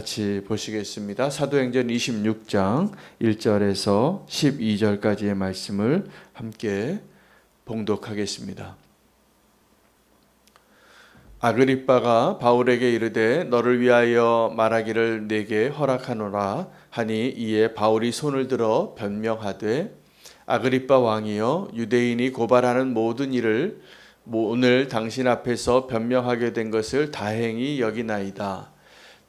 같이 보시겠습니다. 사도행전 26장 1절에서 12절까지의 말씀을 함께 봉독하겠습니다. 아그리빠가 바울에게 이르되 너를 위하여 말하기를 내게 허락하노라 하니 이에 바울이 손을 들어 변명하되 아그리빠 왕이여 유대인이 고발하는 모든 일을 오늘 당신 앞에서 변명하게 된 것을 다행히 여기나이다.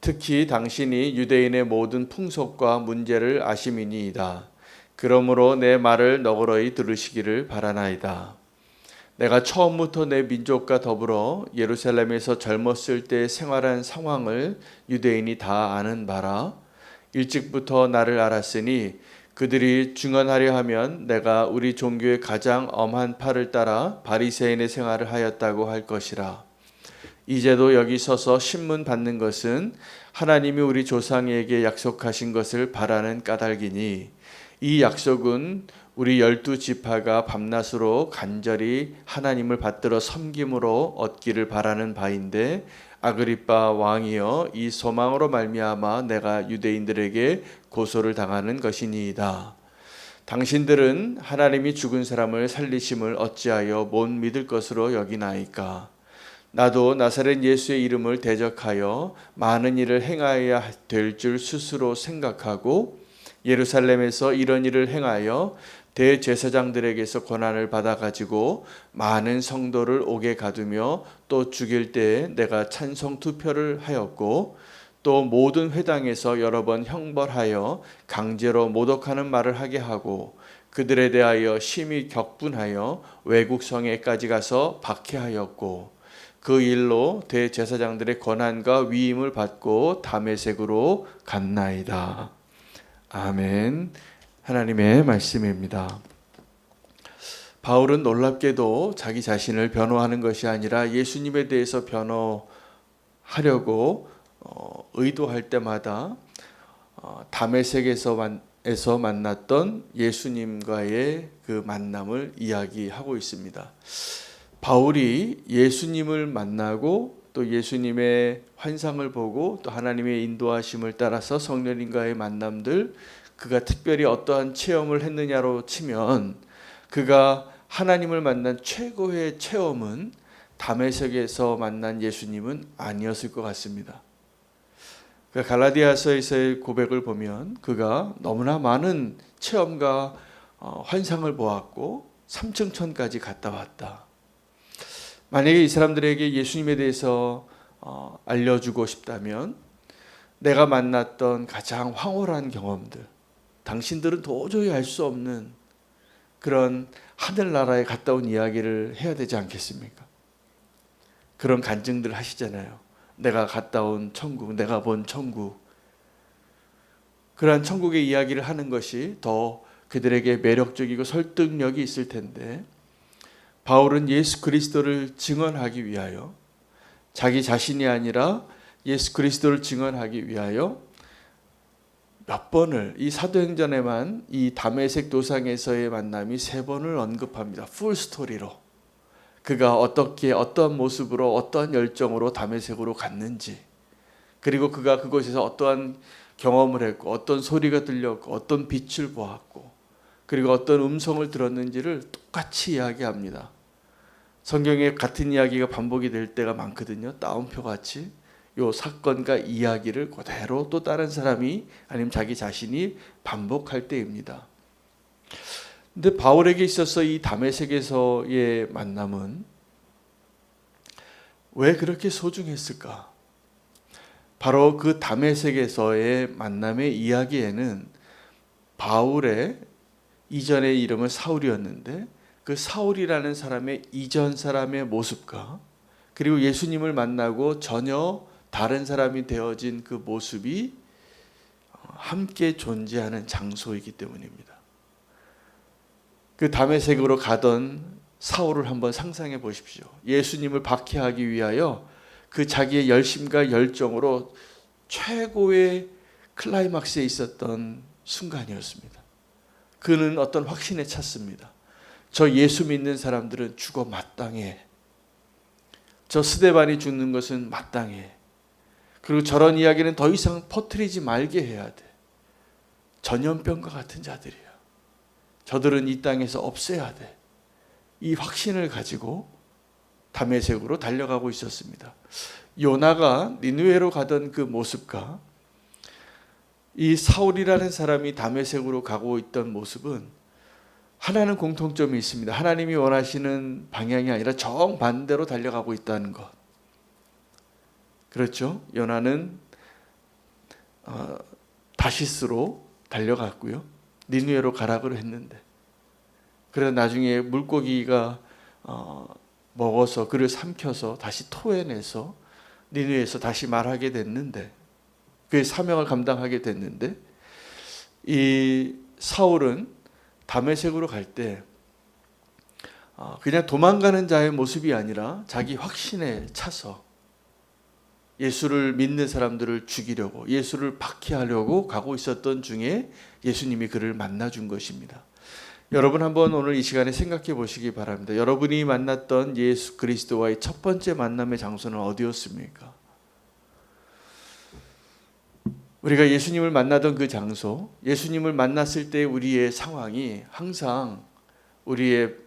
특히 당신이 유대인의 모든 풍속과 문제를 아심이니이다. 그러므로 내 말을 너그러이 들으시기를 바라나이다. 내가 처음부터 내 민족과 더불어 예루살렘에서 젊었을 때 생활한 상황을 유대인이 다 아는 바라. 일찍부터 나를 알았으니 그들이 증언하려 하면 내가 우리 종교의 가장 엄한 팔을 따라 바리새인의 생활을 하였다고 할 것이라. 이제도 여기 서서 신문 받는 것은 하나님이 우리 조상에게 약속하신 것을 바라는 까닭이니 이 약속은 우리 12지파가 밤낮으로 간절히 하나님을 받들어 섬김으로 얻기를 바라는 바인데 아그리빠 왕이여 이 소망으로 말미암아 내가 유대인들에게 고소를 당하는 것이니이다. 당신들은 하나님이 죽은 사람을 살리심을 어찌하여 못 믿을 것으로 여기나이까. 나도 나사렛 예수의 이름을 대적하여 많은 일을 행하여야 될 줄 스스로 생각하고 예루살렘에서 이런 일을 행하여 대제사장들에게서 권한을 받아가지고 많은 성도를 옥에 가두며 또 죽일 때에 내가 찬성 투표를 하였고 또 모든 회당에서 여러 번 형벌하여 강제로 모독하는 말을 하게 하고 그들에 대하여 심히 격분하여 외국 성에까지 가서 박해하였고 그 일로 대제사장들의 권한과 위임을 받고 다메섹으로 갔나이다. 아멘. 하나님의 말씀입니다. 바울은 놀랍게도 자기 자신을 변호하는 것이 아니라 예수님에 대해서 변호하려고 의도할 때마다 다메섹에서 만났던 예수님과의 그 만남을 이야기하고 있습니다. 바울이 예수님을 만나고 또 예수님의 환상을 보고 또 하나님의 인도하심을 따라서 성령님과의 만남들, 그가 특별히 어떠한 체험을 했느냐로 치면 그가 하나님을 만난 최고의 체험은 다메섹에서 만난 예수님은 아니었을 것 같습니다. 갈라디아서에서의 고백을 보면 그가 너무나 많은 체험과 환상을 보았고 3층천까지 갔다 왔다. 만약에 이 사람들에게 예수님에 대해서 알려주고 싶다면 내가 만났던 가장 황홀한 경험들, 당신들은 도저히 알 수 없는 그런 하늘나라에 갔다 온 이야기를 해야 되지 않겠습니까? 그런 간증들 하시잖아요. 내가 갔다 온 천국, 내가 본 천국. 그러한 천국의 이야기를 하는 것이 더 그들에게 매력적이고 설득력이 있을 텐데 바울은 예수 그리스도를 증언하기 위하여 자기 자신이 아니라 예수 그리스도를 증언하기 위하여 몇 번을 이 사도행전에만 이 다메섹 도상에서의 만남이 3번을 언급합니다. 풀 스토리로 그가 어떻게 어떠한 모습으로 어떠한 열정으로 다메섹으로 갔는지 그리고 그가 그곳에서 어떠한 경험을 했고 어떤 소리가 들렸고 어떤 빛을 보았고 그리고 어떤 음성을 들었는지를 똑같이 이야기합니다. 성경에 같은 이야기가 반복이 될 때가 많거든요. 따옴표 같이 요 사건과 이야기를 그대로 또 다른 사람이 아니면 자기 자신이 반복할 때입니다. 근데 바울에게 있어서 이 다메섹에서의 만남은 왜 그렇게 소중했을까? 바로 그 다메섹에서의 만남의 이야기에는 바울의 이전의 이름은 사울이었는데 그 사울이라는 사람의 이전 사람의 모습과 그리고 예수님을 만나고 전혀 다른 사람이 되어진 그 모습이 함께 존재하는 장소이기 때문입니다. 그 다메섹으로 가던 사울을 한번 상상해 보십시오. 예수님을 박해하기 위하여 그 자기의 열심과 열정으로 최고의 클라이막스에 있었던 순간이었습니다. 그는 어떤 확신에 찼습니다. 저 예수 믿는 사람들은 죽어 마땅해. 저 스데반이 죽는 것은 마땅해. 그리고 저런 이야기는 더 이상 퍼뜨리지 말게 해야 돼. 전염병과 같은 자들이야. 저들은 이 땅에서 없애야 돼. 이 확신을 가지고 다메섹으로 달려가고 있었습니다. 요나가 니느웨로 가던 그 모습과 이 사울이라는 사람이 다메섹으로 가고 있던 모습은 하나는 공통점이 있습니다. 하나님이 원하시는 방향이 아니라 정반대로 달려가고 있다는 것. 그렇죠? 요나는 다시스로 달려갔고요. 니느웨로 가라고 했는데, 그래서 나중에 물고기가 먹어서 그를 삼켜서 다시 토해내서 니느웨에서 다시 말하게 됐는데, 그의 사명을 감당하게 됐는데, 이 사울은 다메섹으로 갈 때 그냥 도망가는 자의 모습이 아니라 자기 확신에 차서 예수를 믿는 사람들을 죽이려고, 예수를 박해하려고 가고 있었던 중에 예수님이 그를 만나준 것입니다. 여러분 한번 오늘 이 시간에 생각해 보시기 바랍니다. 여러분이 만났던 예수 그리스도와의 첫 번째 만남의 장소는 어디였습니까? 우리가 예수님을 만나던 그 장소, 예수님을 만났을 때 우리의 상황이 항상 우리의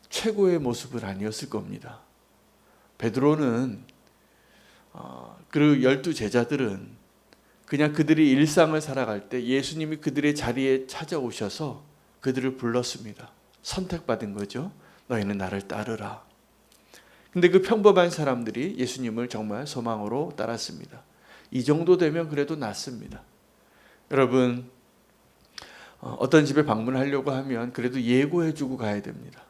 최고의 모습은 아니었을 겁니다. 베드로는 그 12 제자들은 그냥 그들이 일상을 살아갈 때 예수님이 그들의 자리에 찾아오셔서 그들을 불렀습니다. 선택받은 거죠. 너희는 나를 따르라. 근데 그 평범한 사람들이 예수님을 정말 소망으로 따랐습니다. 이 정도 되면 그래도 낫습니다. 여러분, 어떤 집에 방문하려고 하면 그래도 예고해주고 가야 됩니다.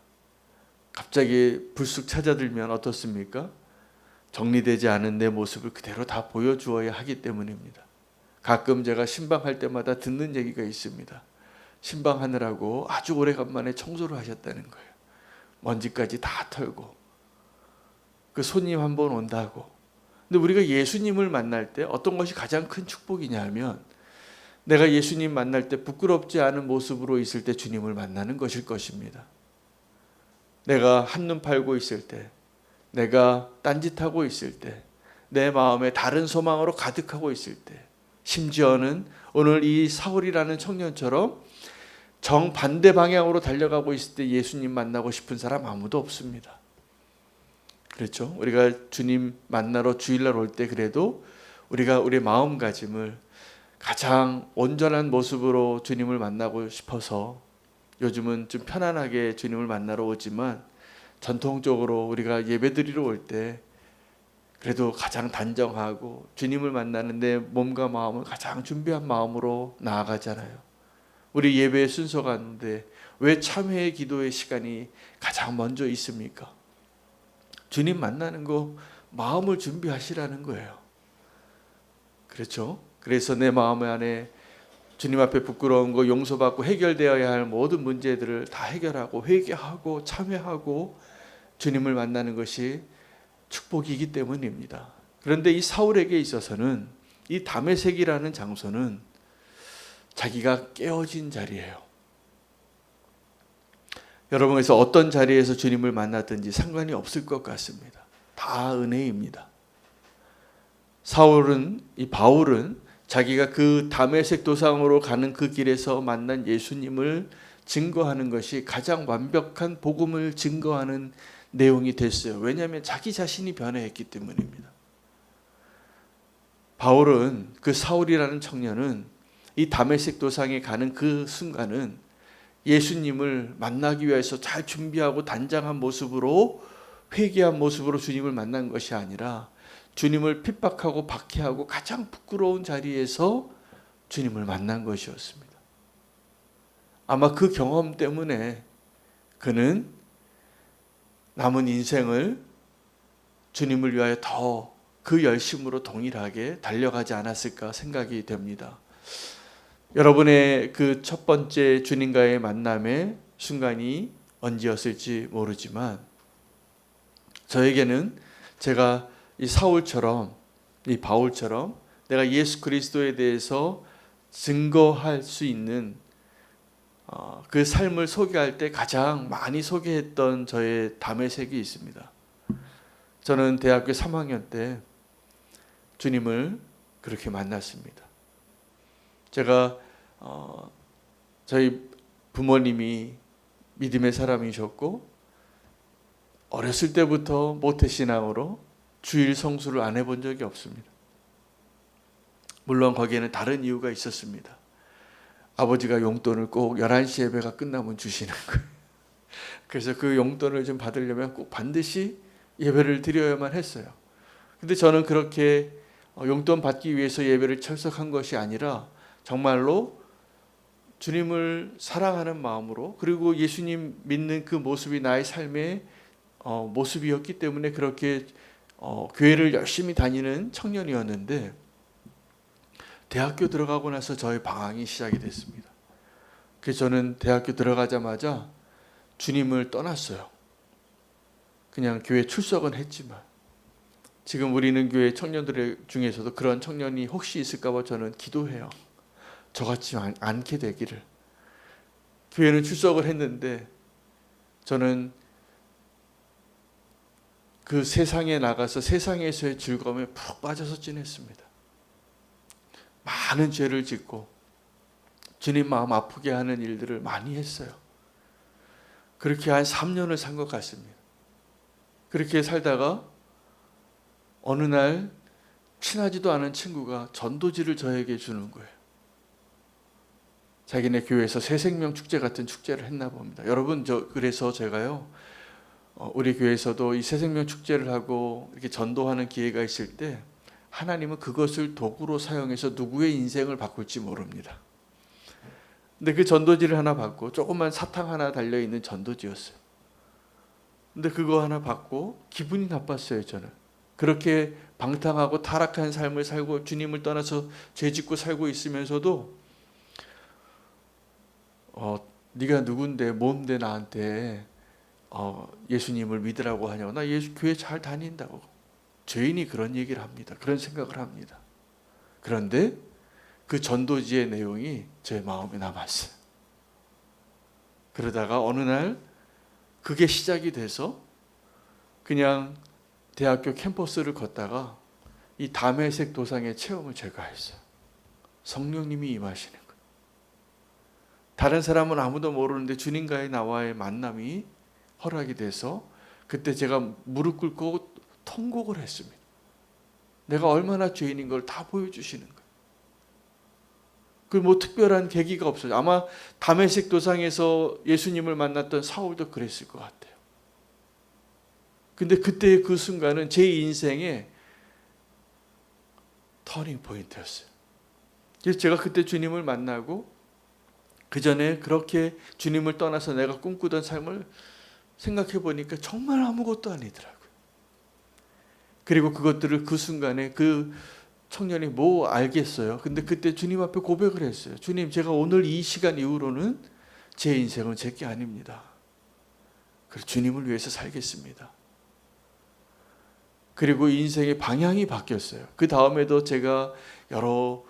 갑자기 불쑥 찾아들면 어떻습니까? 정리되지 않은 내 모습을 그대로 다 보여주어야 하기 때문입니다. 가끔 제가 신방할 때마다 듣는 얘기가 있습니다. 신방하느라고 아주 오래간만에 청소를 하셨다는 거예요. 먼지까지 다 털고. 그 손님 한 번 온다고. 근데 우리가 예수님을 만날 때 어떤 것이 가장 큰 축복이냐 하면, 내가 예수님 만날 때 부끄럽지 않은 모습으로 있을 때 주님을 만나는 것일 것입니다. 내가 한눈 팔고 있을 때, 내가 딴짓하고 있을 때, 내 마음에 다른 소망으로 가득하고 있을 때, 심지어는 오늘 이 사울이라는 청년처럼 정반대 방향으로 달려가고 있을 때 예수님 만나고 싶은 사람 아무도 없습니다. 그렇죠? 우리가 주님 만나러 주일날 올 때 그래도 우리가 우리의 마음가짐을 가장 온전한 모습으로 주님을 만나고 싶어서 요즘은 좀 편안하게 주님을 만나러 오지만, 전통적으로 우리가 예배드리러 올 때 그래도 가장 단정하고 주님을 만나는데 몸과 마음을 가장 준비한 마음으로 나아가잖아요. 우리 예배의 순서 가운데 왜 참회의 기도의 시간이 가장 먼저 있습니까? 주님 만나는 거 마음을 준비하시라는 거예요. 그렇죠? 그래서 내 마음 안에 주님 앞에 부끄러운 거 용서받고 해결되어야 할 모든 문제들을 다 해결하고 회개하고 참회하고 주님을 만나는 것이 축복이기 때문입니다. 그런데 이 사울에게 있어서는 이 다메섹이라는 장소는 자기가 깨어진 자리예요. 여러분, 그래서 어떤 자리에서 주님을 만났든지 상관이 없을 것 같습니다. 다 은혜입니다. 바울은 자기가 그 다메섹 도상으로 가는 그 길에서 만난 예수님을 증거하는 것이 가장 완벽한 복음을 증거하는 내용이 됐어요. 왜냐하면 자기 자신이 변해했기 때문입니다. 바울은, 그 사울이라는 청년은 이 다메섹 도상에 가는 그 순간은 예수님을 만나기 위해서 잘 준비하고 단장한 모습으로, 회개한 모습으로 주님을 만난 것이 아니라 주님을 핍박하고 박해하고 가장 부끄러운 자리에서 주님을 만난 것이었습니다. 아마 그 경험 때문에 그는 남은 인생을 주님을 위하여 더 그 열심으로 동일하게 달려가지 않았을까 생각이 됩니다. 여러분의 그 첫 번째 주님과의 만남의 순간이 언제였을지 모르지만, 저에게는 제가 이 사울처럼, 이 바울처럼 내가 예수 그리스도에 대해서 증거할 수 있는 그 삶을 소개할 때 가장 많이 소개했던 저의 다메섹이 있습니다. 저는 대학교 3학년 때 주님을 그렇게 만났습니다. 제가 저희 부모님이 믿음의 사람이셨고 어렸을 때부터 모태신앙으로 주일 성수를 안 해본 적이 없습니다. 물론 거기에는 다른 이유가 있었습니다. 아버지가 용돈을 꼭 11시 예배가 끝나면 주시는 거예요. 그래서 그 용돈을 좀 받으려면 꼭 반드시 예배를 드려야만 했어요. 근데 저는 그렇게 용돈 받기 위해서 예배를 참석한 것이 아니라 정말로 주님을 사랑하는 마음으로, 그리고 예수님 믿는 그 모습이 나의 삶의 모습이었기 때문에 그렇게 교회를 열심히 다니는 청년이었는데, 대학교 들어가고 나서 저의 방황이 시작이 됐습니다. 그래서 저는 대학교 들어가자마자 주님을 떠났어요. 그냥 교회 출석은 했지만, 지금 우리는 교회 청년들 중에서도 그런 청년이 혹시 있을까 봐 저는 기도해요. 저같지 않게 되기를. 교회는 출석을 했는데 저는 그 세상에 나가서 세상에서의 즐거움에 푹 빠져서 지냈습니다. 많은 죄를 짓고 주님 마음 아프게 하는 일들을 많이 했어요. 그렇게 한 3년을 산 것 같습니다. 그렇게 살다가 어느 날 친하지도 않은 친구가 전도지를 저에게 주는 거예요. 자기네 교회에서 새생명 축제 같은 축제를 했나 봅니다. 여러분, 그래서 제가요, 우리 교회에서도 이 새생명 축제를 하고 이렇게 전도하는 기회가 있을 때 하나님은 그것을 도구로 사용해서 누구의 인생을 바꿀지 모릅니다. 근데 그 전도지를 하나 받고, 조그만 사탕 하나 달려있는 전도지였어요. 근데 그거 하나 받고 기분이 나빴어요. 저는 그렇게 방탕하고 타락한 삶을 살고 주님을 떠나서 죄짓고 살고 있으면서도 네가 누군데 뭔데 나한테 예수님을 믿으라고 하냐고. 나 교회 잘 다닌다고. 죄인이 그런 얘기를 합니다. 그런 생각을 합니다. 그런데 그 전도지의 내용이 제 마음에 남았어요. 그러다가 어느 날 그게 시작이 돼서 그냥 대학교 캠퍼스를 걷다가 이 담에색 도상의 체험을 제가 했어요. 성령님이 임하시는 거예요. 다른 사람은 아무도 모르는데 주님과의 나와의 만남이 허락이 돼서 그때 제가 무릎 꿇고 통곡을 했습니다. 내가 얼마나 죄인인 걸 다 보여주시는 거예요. 그 뭐 특별한 계기가 없어요. 아마 다메섹 도상에서 예수님을 만났던 사울도 그랬을 것 같아요. 근데 그때의 그 순간은 제 인생의 터닝 포인트였어요. 그래서 제가 그때 주님을 만나고 그 전에 그렇게 주님을 떠나서 내가 꿈꾸던 삶을 생각해 보니까 정말 아무것도 아니더라고요. 그리고 그것들을 그 순간에 그 청년이 뭐 알겠어요. 근데 그때 주님 앞에 고백을 했어요. 주님, 제가 오늘 이 시간 이후로는 제 인생은 제 게 아닙니다. 그래서 주님을 위해서 살겠습니다. 그리고 인생의 방향이 바뀌었어요. 그 다음에도 제가 여러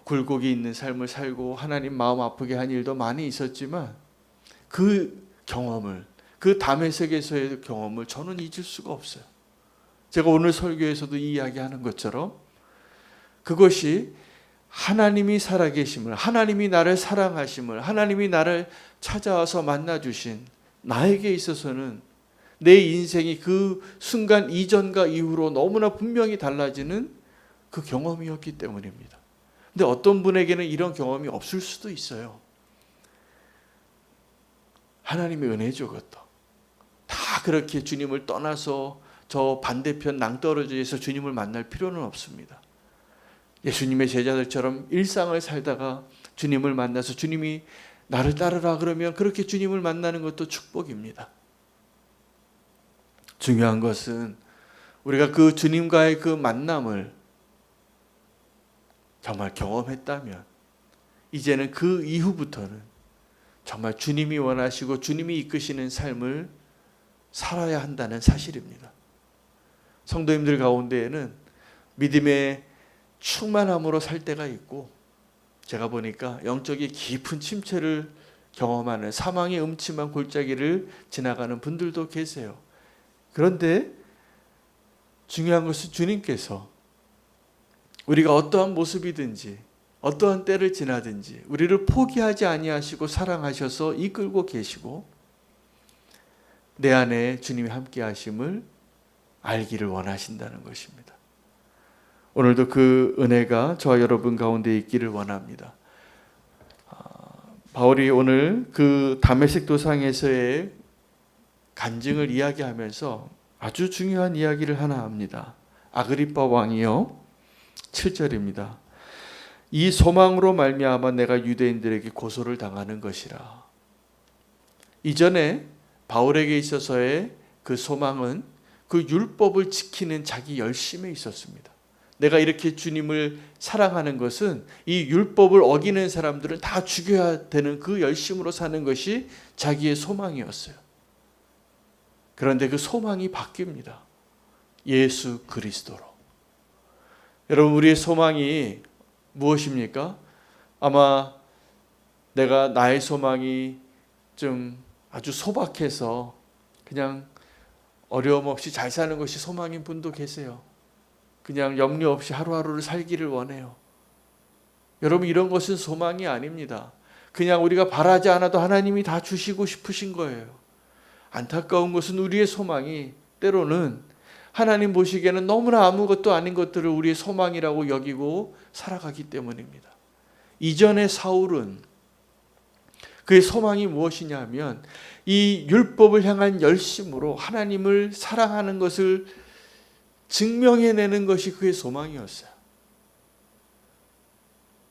굴곡이 있는 삶을 살고 하나님 마음 아프게 한 일도 많이 있었지만 그 경험을, 그 다메섹에서의 경험을 저는 잊을 수가 없어요. 제가 오늘 설교에서도 이야기하는 것처럼 그것이 하나님이 살아계심을, 하나님이 나를 사랑하심을, 하나님이 나를 찾아와서 만나주신 나에게 있어서는 내 인생이 그 순간 이전과 이후로 너무나 분명히 달라지는 그 경험이었기 때문입니다. 근데 어떤 분에게는 이런 경험이 없을 수도 있어요. 하나님의 은혜죠, 그것도. 다 그렇게 주님을 떠나서 저 반대편 낭떠러지에서 주님을 만날 필요는 없습니다. 예수님의 제자들처럼 일상을 살다가 주님을 만나서 주님이 나를 따르라 그러면 그렇게 주님을 만나는 것도 축복입니다. 중요한 것은 우리가 그 주님과의 그 만남을 정말 경험했다면 이제는 그 이후부터는 정말 주님이 원하시고 주님이 이끄시는 삶을 살아야 한다는 사실입니다. 성도님들 가운데에는 믿음의 충만함으로 살 때가 있고, 제가 보니까 영적인 깊은 침체를 경험하는 사망의 음침한 골짜기를 지나가는 분들도 계세요. 그런데 중요한 것은 주님께서 우리가 어떠한 모습이든지 어떠한 때를 지나든지 우리를 포기하지 아니하시고 사랑하셔서 이끌고 계시고 내 안에 주님이 함께 하심을 알기를 원하신다는 것입니다. 오늘도 그 은혜가 저와 여러분 가운데 있기를 원합니다. 바울이 오늘 그 다메섹 도상에서의 간증을 이야기하면서 아주 중요한 이야기를 하나 합니다. 아그리빠 왕이요 7절입니다. 이 소망으로 말미암아 내가 유대인들에게 고소를 당하는 것이라. 이전에 바울에게 있어서의 그 소망은 그 율법을 지키는 자기 열심에 있었습니다. 내가 이렇게 주님을 사랑하는 것은 이 율법을 어기는 사람들은 다 죽여야 되는 그 열심으로 사는 것이 자기의 소망이었어요. 그런데 그 소망이 바뀝니다. 예수 그리스도로. 여러분, 우리의 소망이 무엇입니까? 아마 내가 나의 소망이 좀 아주 소박해서 그냥 어려움 없이 잘 사는 것이 소망인 분도 계세요. 그냥 염려 없이 하루하루를 살기를 원해요. 여러분, 이런 것은 소망이 아닙니다. 그냥 우리가 바라지 않아도 하나님이 다 주시고 싶으신 거예요. 안타까운 것은 우리의 소망이 때로는 하나님 보시기에는 너무나 아무것도 아닌 것들을 우리의 소망이라고 여기고 살아가기 때문입니다. 이전의 사울은 그의 소망이 무엇이냐 하면 이 율법을 향한 열심으로 하나님을 사랑하는 것을 증명해내는 것이 그의 소망이었어요.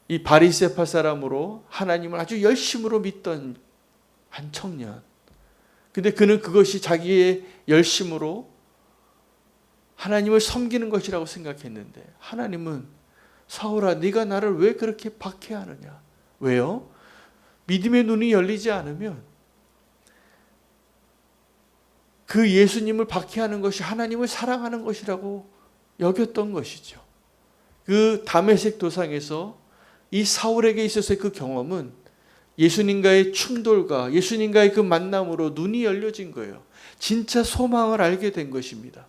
이 바리새파 사람으로 하나님을 아주 열심으로 믿던 한 청년. 근데 그는 그것이 자기의 열심으로 하나님을 섬기는 것이라고 생각했는데 하나님은 사울아, 네가 나를 왜 그렇게 박해하느냐? 왜요? 믿음의 눈이 열리지 않으면 그 예수님을 박해하는 것이 하나님을 사랑하는 것이라고 여겼던 것이죠. 그 다메섹 도상에서 이 사울에게 있어서의 그 경험은 예수님과의 충돌과 예수님과의 그 만남으로 눈이 열려진 거예요. 진짜 소망을 알게 된 것입니다.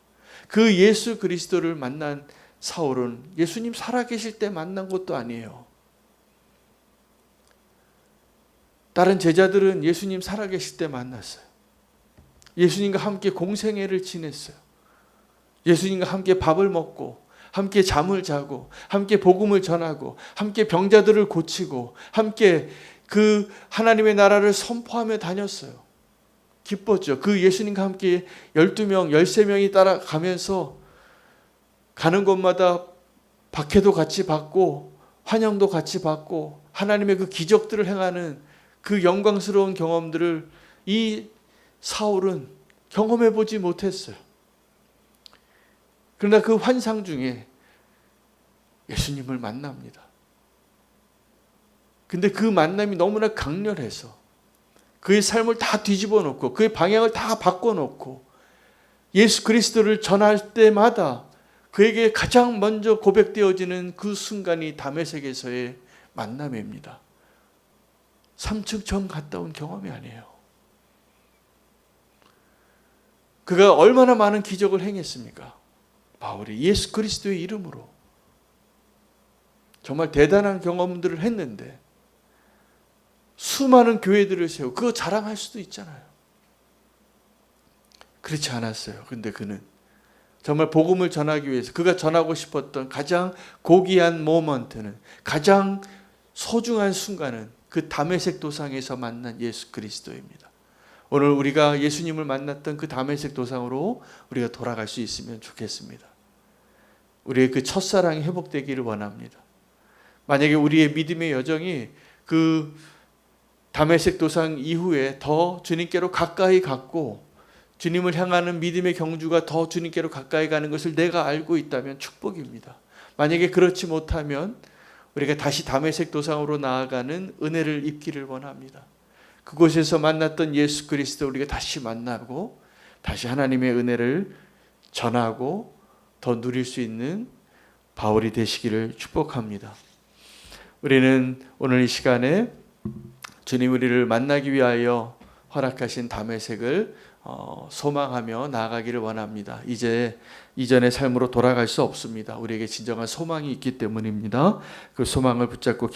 그 예수 그리스도를 만난 사울은 예수님 살아계실 때 만난 것도 아니에요. 다른 제자들은 예수님 살아계실 때 만났어요. 예수님과 함께 공생애를 지냈어요. 예수님과 함께 밥을 먹고 함께 잠을 자고 함께 복음을 전하고 함께 병자들을 고치고 함께 그 하나님의 나라를 선포하며 다녔어요. 기뻤죠. 그 예수님과 함께 12명, 13명이 따라가면서 가는 곳마다 박해도 같이 받고 환영도 같이 받고 하나님의 그 기적들을 행하는 그 영광스러운 경험들을 이 사울은 경험해 보지 못했어요. 그러나 그 환상 중에 예수님을 만납니다. 근데 그 만남이 너무나 강렬해서 그의 삶을 다 뒤집어 놓고 그의 방향을 다 바꿔 놓고 예수 그리스도를 전할 때마다 그에게 가장 먼저 고백되어지는 그 순간이 다메섹에서의 만남입니다. 3층 전 갔다 온 경험이 아니에요. 그가 얼마나 많은 기적을 행했습니까? 바울이 예수 그리스도의 이름으로 정말 대단한 경험들을 했는데 수많은 교회들을 세우고 그거 자랑할 수도 있잖아요. 그렇지 않았어요. 근데 그는 정말 복음을 전하기 위해서 그가 전하고 싶었던 가장 고귀한 모먼트는, 가장 소중한 순간은 그 다메섹 도상에서 만난 예수 그리스도입니다. 오늘 우리가 예수님을 만났던 그 다메섹 도상으로 우리가 돌아갈 수 있으면 좋겠습니다. 우리의 그 첫사랑이 회복되기를 원합니다. 만약에 우리의 믿음의 여정이 그 다메섹 도상 이후에 더 주님께로 가까이 갔고 주님을 향하는 믿음의 경주가 더 주님께로 가까이 가는 것을 내가 알고 있다면 축복입니다. 만약에 그렇지 못하면 우리가 다시 다메섹 도상으로 나아가는 은혜를 입기를 원합니다. 그곳에서 만났던 예수 그리스도 우리가 다시 만나고 다시 하나님의 은혜를 전하고 더 누릴 수 있는 바울이 되시기를 축복합니다. 우리는 오늘 이 시간에 주님 우리를 만나기 위하여 허락하신 다메섹을 소망하며 나아가기를 원합니다. 이제 이전의 삶으로 돌아갈 수 없습니다. 우리에게 진정한 소망이 있기 때문입니다. 그 소망을 붙잡고